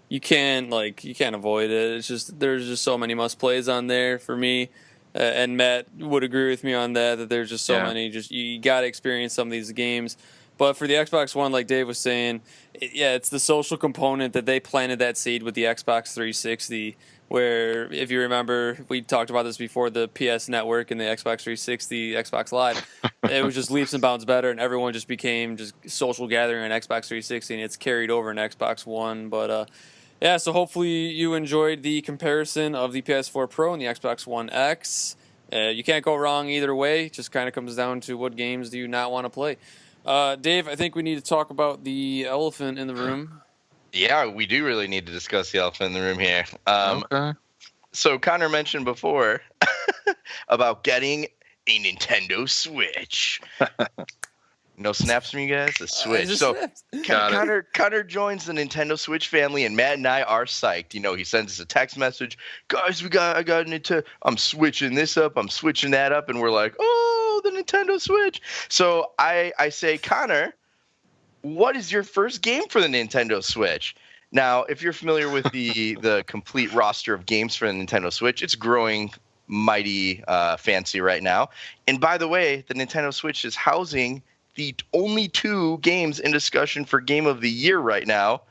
you can't avoid it. It's just there's just so many must plays on there for me. And Matt would agree with me on that there's just so many. Just you got to experience some of these games. But for the Xbox One, like Dave was saying, it's the social component that they planted that seed with the Xbox 360, where, if you remember, we talked about this before, the PS Network and the Xbox 360, Xbox Live, it was just leaps and bounds better, and everyone just became just social gathering on Xbox 360, and it's carried over in Xbox One. But, so hopefully you enjoyed the comparison of the PS4 Pro and the Xbox One X. You can't go wrong either way. It just kind of comes down to what games do you not want to play. Dave, I think we need to talk about the elephant in the room. Yeah, we do really need to discuss the elephant in the room here. Okay. So Connor mentioned before about getting a Nintendo Switch. No snaps from you guys? The Switch. So Connor joins the Nintendo Switch family, and Matt and I are psyched. You know, he sends us a text message. Guys, I got a Nintendo. I'm switching this up. I'm switching that up. And we're like, oh, the Nintendo Switch. So I say, Connor, what is your first game for the Nintendo Switch? Now, if you're familiar with the complete roster of games for the Nintendo Switch, it's growing mighty fancy right now. And by the way, the Nintendo Switch is housing the only 2 games in discussion for Game of the Year right now.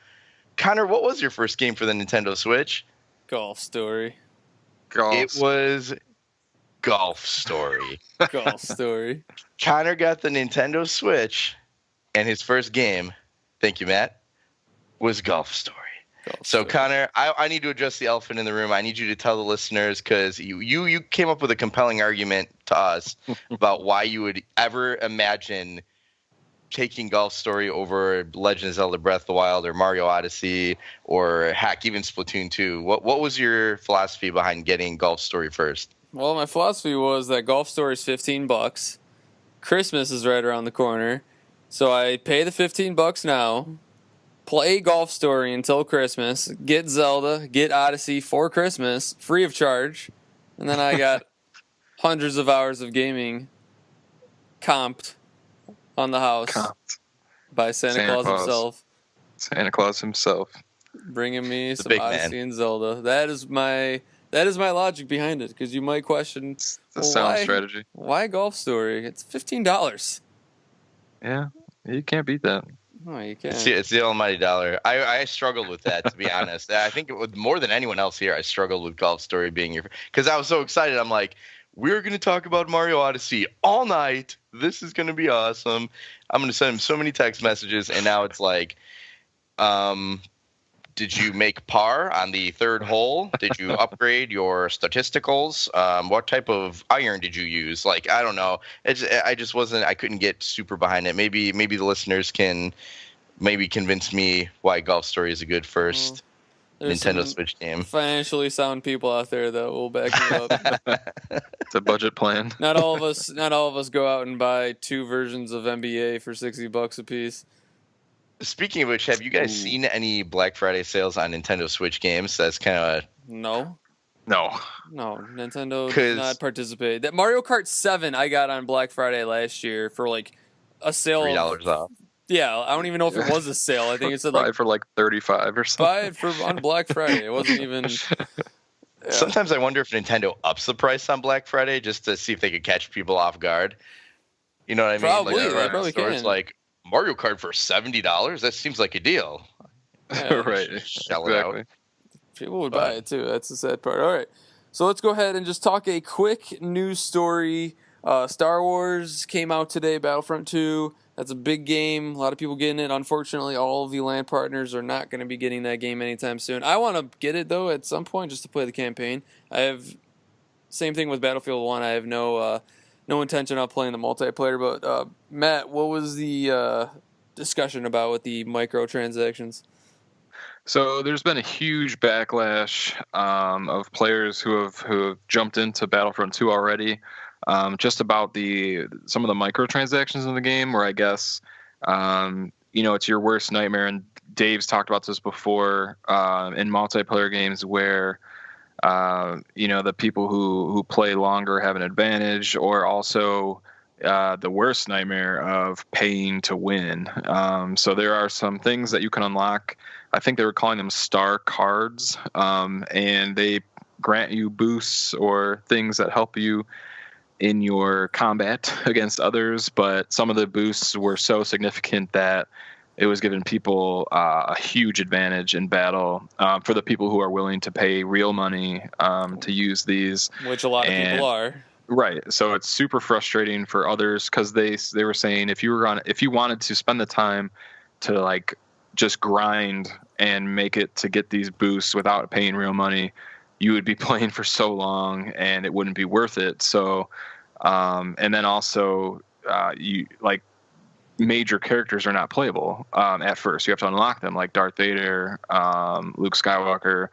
Connor, what was your first game for the Nintendo Switch? Golf Story. It was Golf Story. Golf Story. Connor got the Nintendo Switch, and his first game, thank you, Matt, was Golf Story. So, Connor, I need to address the elephant in the room. I need you to tell the listeners, because you came up with a compelling argument to us about why you would ever imagine taking Golf Story over Legend of Zelda Breath of the Wild or Mario Odyssey or heck, even Splatoon 2? What was your philosophy behind getting Golf Story first? Well, my philosophy was that Golf Story is $15. Christmas is right around the corner, so I pay the $15 now, play Golf Story until Christmas, get Zelda, get Odyssey for Christmas, free of charge, and then I got hundreds of hours of gaming comped on the house by Santa Claus himself. Santa Claus himself. Bringing me some big Odyssey man. and Zelda. That is my logic behind it, because you might question, It's a sound strategy. Why Golf Story? It's $15. Yeah, you can't beat that. No, you can't. It's the almighty dollar. I struggled with that, to be honest. I think more than anyone else here, I struggled with Golf Story being your, because I was so excited. I'm like, we're going to talk about Mario Odyssey all night. This is going to be awesome. I'm going to send him so many text messages, and now it's like, did you make par on the third hole? Did you upgrade your statisticals? What type of iron did you use? Like, I don't know. I couldn't get super behind it. Maybe the listeners can maybe convince me why Golf Story is a good first Nintendo Switch game. Financially sound people out there that will back me up. It's a budget plan. Not all of us go out and buy 2 versions of NBA for $60 a piece. Speaking of which, have you guys seen any Black Friday sales on Nintendo Switch games? That's kind of No, Nintendo 'Cause- does not participate. That Mario Kart 7 I got on Black Friday last year for like a sale $3 off. Yeah, I don't even know if it was a sale. I think it said Probably like for like 35 or something. buy it on Black Friday. It wasn't even. Yeah. Sometimes I wonder if Nintendo ups the price on Black Friday just to see if they could catch people off guard. You know what I mean? Probably, like, they probably stores can. like Mario Kart for $70. That seems like a deal. Yeah. Right. Shell it out. People would buy it too. That's the sad part. All right, so let's go ahead and just talk a quick news story. Star Wars came out today. Battlefront 2. That's a big game. A lot of people getting it. Unfortunately, all of the LAN partners are not going to be getting that game anytime soon. I want to get it though at some point just to play the campaign. I have same thing with Battlefield 1. I have no intention of playing the multiplayer. But Matt, what was the discussion about with the microtransactions? So there's been a huge backlash of players who have jumped into Battlefront 2 already, just about some of the microtransactions in the game, where I guess it's your worst nightmare. And Dave's talked about this before in multiplayer games, where the people who play longer have an advantage, or also the worst nightmare of paying to win. So there are some things that you can unlock. I think they were calling them star cards, and they grant you boosts or things that help you in your combat against others. But some of the boosts were so significant that it was giving people a huge advantage in battle for the people who are willing to pay real money to use these. Which a lot of people are. Right. So it's super frustrating for others, because they were saying if you wanted to spend the time to like just grind and make it to get these boosts without paying real money, you would be playing for so long and it wouldn't be worth it. So and then also you like major characters are not playable at first. You have to unlock them, like Darth Vader, Luke Skywalker,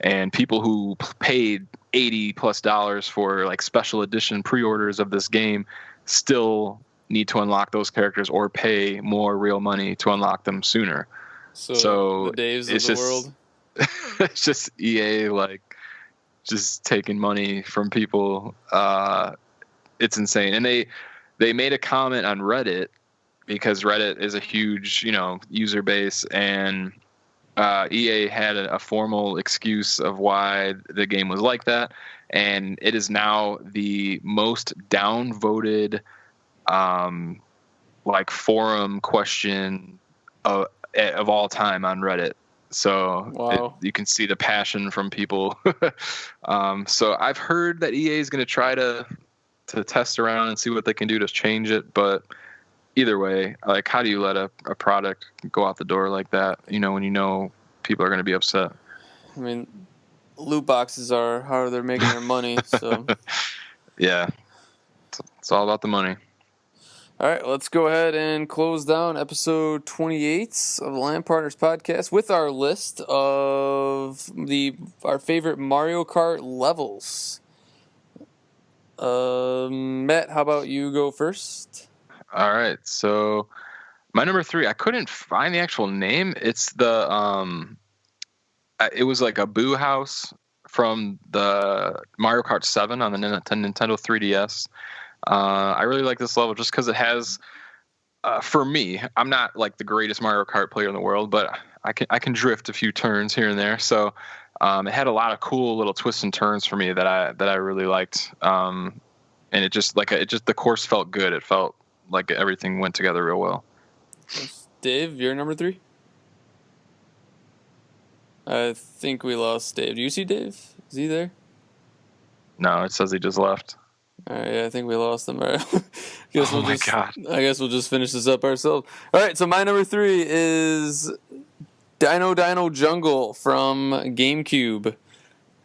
and people who paid $80+ for like special edition pre-orders of this game still need to unlock those characters or pay more real money to unlock them sooner. So the Daves of the world. It's just EA like just taking money from people. It's insane. And they made a comment on Reddit, because Reddit is a huge user base, and EA had a formal excuse of why the game was like that, and it is now the most downvoted forum question of all time on Reddit. So wow. You can see the passion from people. So I've heard that EA is going to try to test around and see what they can do to change it, but either way, like, how do you let a product go out the door like that, when people are going to be upset? I mean, loot boxes are how they're making their money, so. Yeah. It's all about the money. All right, let's go ahead and close down episode 28 of the LAN Partners Podcast with our list of our favorite Mario Kart levels. Matt, how about you go first? All right, so my number 3, I couldn't find the actual name. It's it was like a Boo House from the Mario Kart 7 on the Nintendo 3DS. I really like this level just because it has, for me, I'm not like the greatest Mario Kart player in the world, but I can drift a few turns here and there. So it had a lot of cool little twists and turns for me that I really liked. And it just the course felt good. It felt like everything went together real well. Dave, you're number 3? I think we lost Dave. Do you see Dave? Is he there? No, it says he just left. All right, yeah, I think we lost him. All right. God. I guess we'll just finish this up ourselves. All right, so my number 3 is Dino Jungle from GameCube.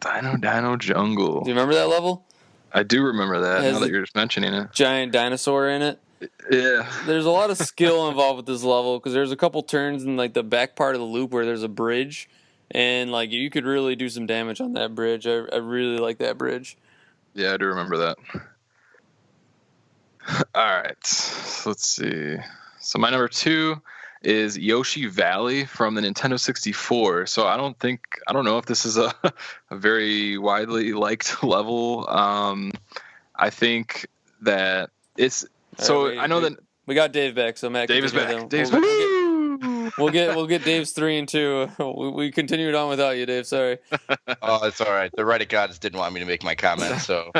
Dino Jungle. Do you remember that level? I do remember that, now that you're just mentioning it. Giant dinosaur in it. Yeah. There's a lot of skill involved with this level because there's a couple turns in like the back part of the loop where there's a bridge, and like you could really do some damage on that bridge. I really like that bridge. Yeah, I do remember that. All right, so let's see. So my number 2 is Yoshi Valley from the Nintendo 64. So I don't know if this is a very widely liked level. I think that it's so. I know that we got Dave back. So Matt, Dave is back. Dave's back. We'll get Dave's 3 and 2. We continued on without you, Dave. Sorry. Oh, it's all right. The Reddit gods didn't want me to make my comment, so.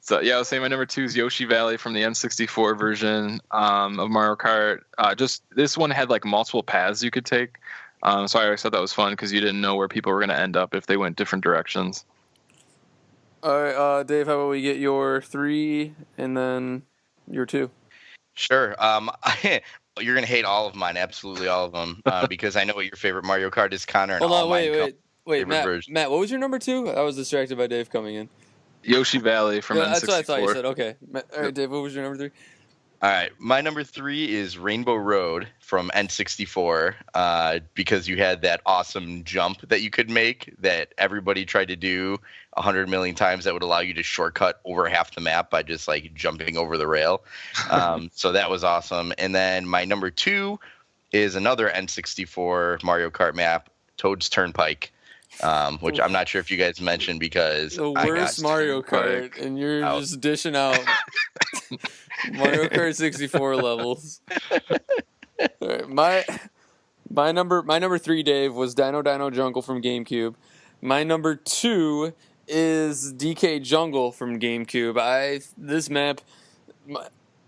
So yeah, I was saying my number 2 is Yoshi Valley from the N64 version of Mario Kart. Just this one had like multiple paths you could take, so I always thought that was fun because you didn't know where people were going to end up if they went different directions. All right, Dave, how about we get your 3 and then your 2? Sure. You're going to hate all of mine, absolutely all of them, because I know what your favorite Mario Kart is, Connor. Hold on, wait, Matt, what was your number 2? I was distracted by Dave coming in. Yoshi Valley from N64. That's what I thought you said. Okay. All right, Dave, what was your number 3? All right. My number 3 is Rainbow Road from N64 because you had that awesome jump that you could make that everybody tried to do 100 million times that would allow you to shortcut over half the map by just like jumping over the rail. So that was awesome. And then my number 2 is another N64 Mario Kart map, Toad's Turnpike. Which I'm not sure if you guys mentioned because the worst Mario Kart, and you're just dishing out Mario Kart 64 levels. All right, my number 3, Dave, was Dino Jungle from GameCube. My number 2 is DK Jungle from GameCube. This map.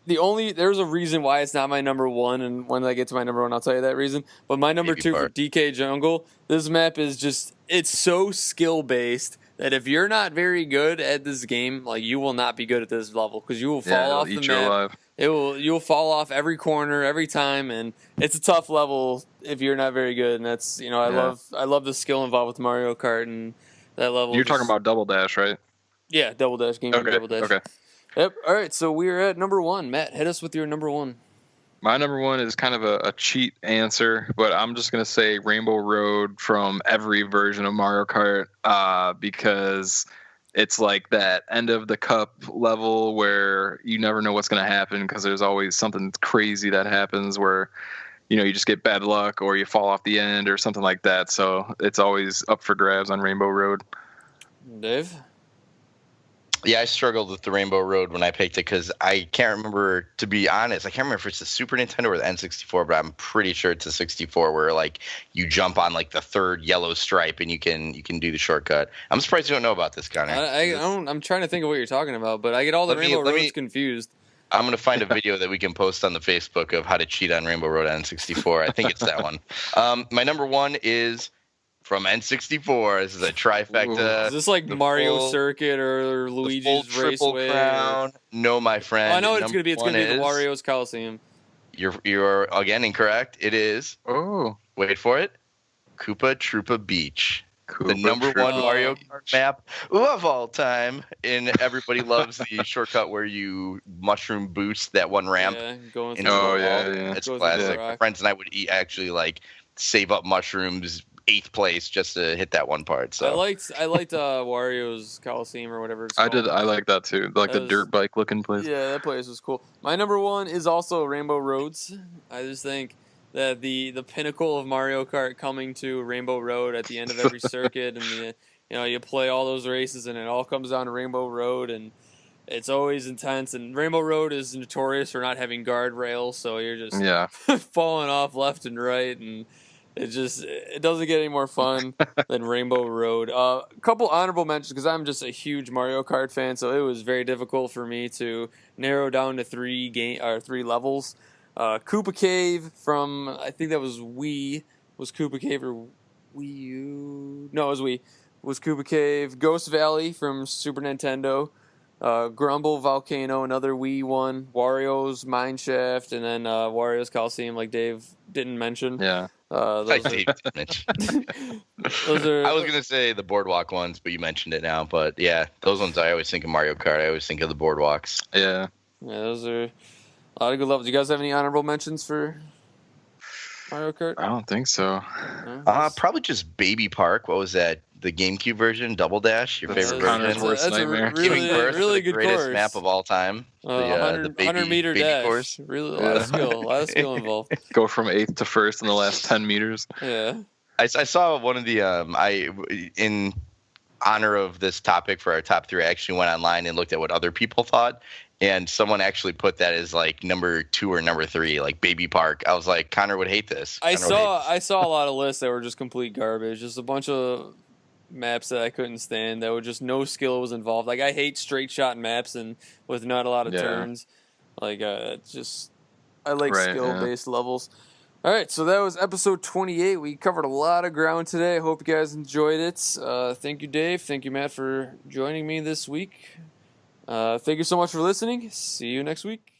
There's a reason why it's not my number 1, and when I get to my number 1, I'll tell you that reason. But my number 2 for DK Jungle, this map is it's so skill based that if you're not very good at this game, like you will not be good at this level because you will fall off the map. You'll fall off every corner every time, and it's a tough level if you're not very good. And that's I love the skill involved with Mario Kart and that level. You're talking about Double Dash, right? Yeah, Double Dash game. Okay. Double Dash. Okay. Yep. All right. So we're at number 1. Matt, hit us with your number 1. My number 1 is kind of a cheat answer, but I'm just going to say Rainbow Road from every version of Mario Kart because it's like that end of the cup level where you never know what's going to happen because there's always something crazy that happens where, you just get bad luck or you fall off the end or something like that. So it's always up for grabs on Rainbow Road. Dave? Yeah, I struggled with the Rainbow Road when I picked it because I can't remember, to be honest. I can't remember if it's the Super Nintendo or the N64, but I'm pretty sure it's the 64 where like you jump on like the third yellow stripe and you can do the shortcut. I'm surprised you don't know about this, Connor. I'm trying to think of what you're talking about, but I get all the Rainbow Roads confused. I'm going to find a video that we can post on the Facebook of how to cheat on Rainbow Road on N64. I think it's that one. My number 1 is from N64. This is a trifecta. Is this like Mario Circuit or Luigi's Raceway? Crown? No, my friend. I know what it's going to be. It's going to be the Wario's Coliseum. You're again incorrect. It is. Oh. Wait for it. Koopa Troopa Beach. the number one Mario Kart map of all time, and everybody loves the shortcut where you mushroom boost that one ramp going into the wall. Yeah. It's classic. My friends and I would actually like save up mushrooms 8th place just to hit that one part. So I liked Wario's Coliseum or whatever it's called. I like that too. Like the dirt bike looking place. Yeah, that place was cool. My number one is also Rainbow Roads. I just think that the pinnacle of Mario Kart coming to Rainbow Road at the end of every circuit, and you play all those races, and it all comes down to Rainbow Road, and it's always intense. And Rainbow Road is notorious for not having guardrails, so you're just falling off left and right, and it doesn't get any more fun than Rainbow Road. A couple honorable mentions because I'm just a huge Mario Kart fan, so it was very difficult for me to narrow down to 3 levels. Koopa Cave from, I think that was Wii. Was Koopa Cave or Wii U? No, it was Wii. Was Koopa Cave. Ghost Valley from Super Nintendo. Grumble Volcano, another Wii one. Wario's Mineshaft, and then Wario's Coliseum, like Dave didn't mention. Yeah. Dave didn't mention. I was going to say the Boardwalk ones, but you mentioned it now. But yeah, those ones I always think of Mario Kart. I always think of the Boardwalks. Yeah. Yeah, those are a lot of good levels. Do you guys have any honorable mentions for Mario Kart? I don't think so. Probably just Baby Park. What was that? The GameCube version, Double Dash, your favorite version. Worst nightmare. Giving birth really to the good greatest course. map of all time. The 100-meter dash. Course. Really, a lot of skill involved. Go from 8th to 1st in the last 10 meters. Yeah. I saw one of the in honor of this topic for our top 3. I actually went online and looked at what other people thought, and someone actually put that as like number 2 or number 3, like Baby Park. I was like, Connor would hate this. I saw a lot of lists that were just complete garbage. Just a bunch of maps that I couldn't stand. That were just no skill was involved. Like I hate straight shot maps and with not a lot of turns. Like I like skill based levels. All right, so that was episode 28. We covered a lot of ground today. I hope you guys enjoyed it. Thank you, Dave. Thank you, Matt, for joining me this week. Thank you so much for listening. See you next week.